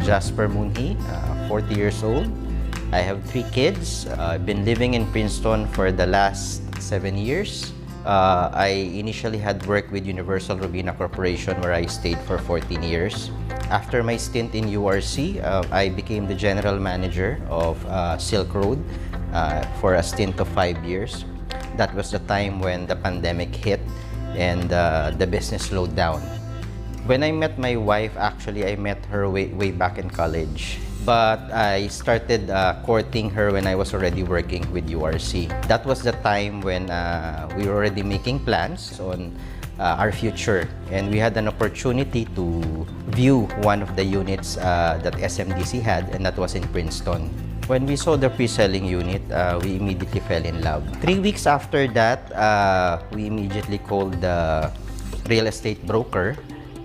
Jasper Munji, 40 years old. I have 3 kids. I've been living in Princeton for the last 7 years. I initially had worked with Universal Robina Corporation where I stayed for 14 years. After my stint in URC, I became the general manager of Silk Road for a stint of 5 years. That was the time when the pandemic hit and the business slowed down. When I met my wife, actually, I met her way back in college. But I started courting her when I was already working with URC. That was the time when we were already making plans on our future. And we had an opportunity to view one of the units that SMDC had, and that was in Princeton. When we saw the pre-selling unit, we immediately fell in love. 3 weeks after that, we immediately called the real estate broker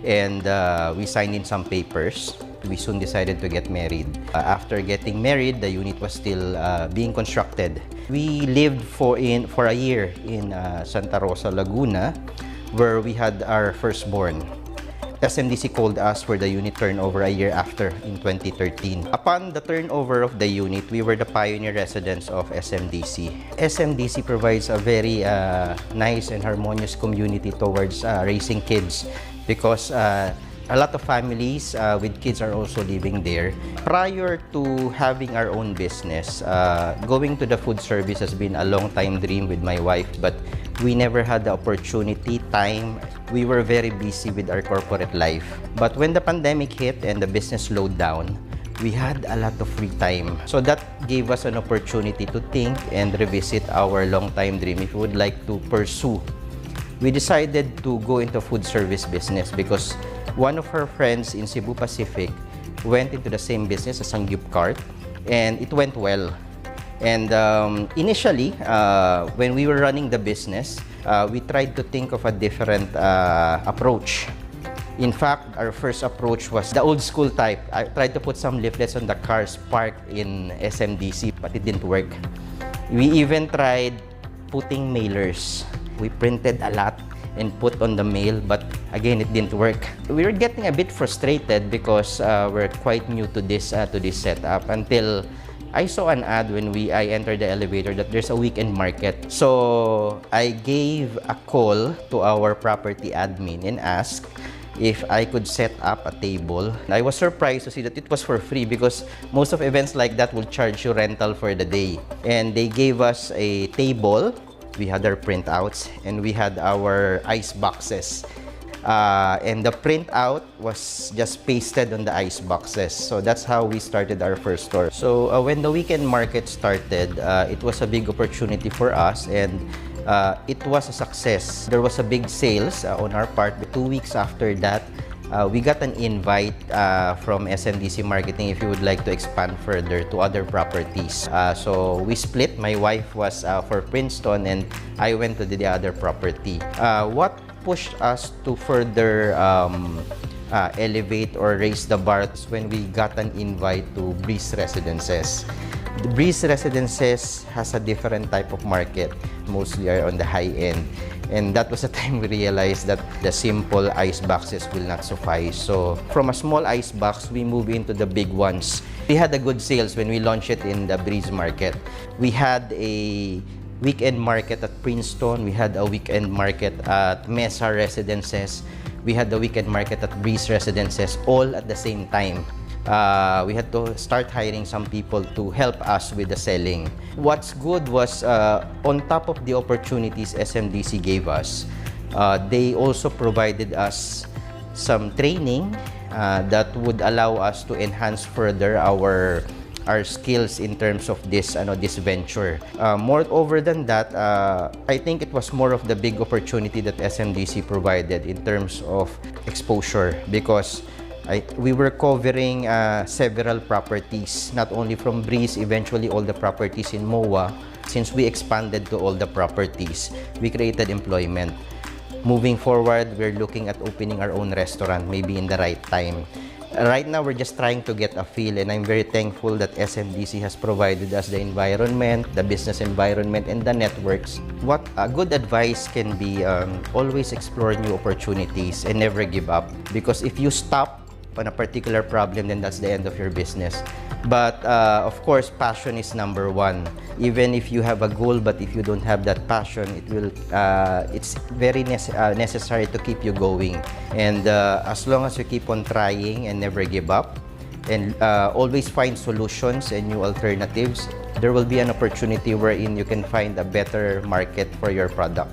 and we signed in some papers. We soon decided to get married. After getting married, the unit was still being constructed. We lived for a year in Santa Rosa, Laguna, where we had our firstborn. SMDC called us for the unit turnover a year after, in 2013. Upon the turnover of the unit, we were the pioneer residents of SMDC. SMDC provides a very nice and harmonious community towards raising kids because a lot of families with kids are also living there. Prior to having our own business, going to the food service has been a long time dream with my wife, but we never had the opportunity, time. We were very busy with our corporate life. But when the pandemic hit and the business slowed down, we had a lot of free time. So that gave us an opportunity to think and revisit our long-time dream if we would like to pursue. We decided to go into food service business because one of her friends in Cebu Pacific went into the same business as Sangyup Cart, and it went well. And initially, when we were running the business, we tried to think of a different approach. In fact, our first approach was the old school type. I tried to put some leaflets on the cars parked in SMDC, but it didn't work. We even tried putting mailers. We printed a lot and put on the mail, but again, it didn't work. We were getting a bit frustrated because we're quite new to this setup until I saw an ad when I entered the elevator that there's a weekend market. So I gave a call to our property admin and asked if I could set up a table. I was surprised to see that it was for free because most of events like that will charge you rental for the day. And they gave us a table. We had our printouts and we had our ice boxes. And the printout was just pasted on the ice boxes. So that's how we started our first store. So when the weekend market started, it was a big opportunity for us and it was a success. There was a big sales on our part. 2 weeks after that, we got an invite from SMDC Marketing if you would like to expand further to other properties. So we split. My wife was for Princeton and I went to the other property. What pushed us to further elevate or raise the bar when we got an invite to Breeze Residences. The Breeze Residences has a different type of market, mostly are on the high end. And that was the time we realized that the simple ice boxes will not suffice. So from a small ice box, we move into the big ones. We had a good sales when we launched it in the Breeze Market. We had a weekend market at Princeton. We had a weekend market at Mesa Residences. We had the weekend market at Breeze Residences, all at the same time. We had to start hiring some people to help us with the selling. What's good was on top of the opportunities SMDC gave us, they also provided us some training that would allow us to enhance further our skills in terms of this venture. Moreover than that, I think it was more of the big opportunity that SMDC provided in terms of exposure because we were covering several properties, not only from Breeze, eventually all the properties in MOA. Since we expanded to all the properties, we created employment. Moving forward, we're looking at opening our own restaurant, maybe in the right time. Right now, we're just trying to get a feel, and I'm very thankful that SMDC has provided us the environment, the business environment, and the networks. What a good advice can be, always explore new opportunities and never give up. Because if you stop, on a particular problem, then that's the end of your business. But of course, passion is number one. Even if you have a goal, but if you don't have that passion, it's very necessary to keep you going. And as long as you keep on trying and never give up, and always find solutions and new alternatives, there will be an opportunity wherein you can find a better market for your product.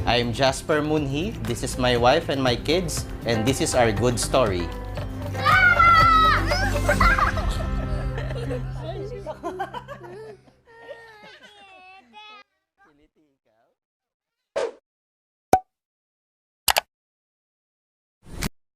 I'm Jasper Munji, this is my wife and my kids, and this is our good story.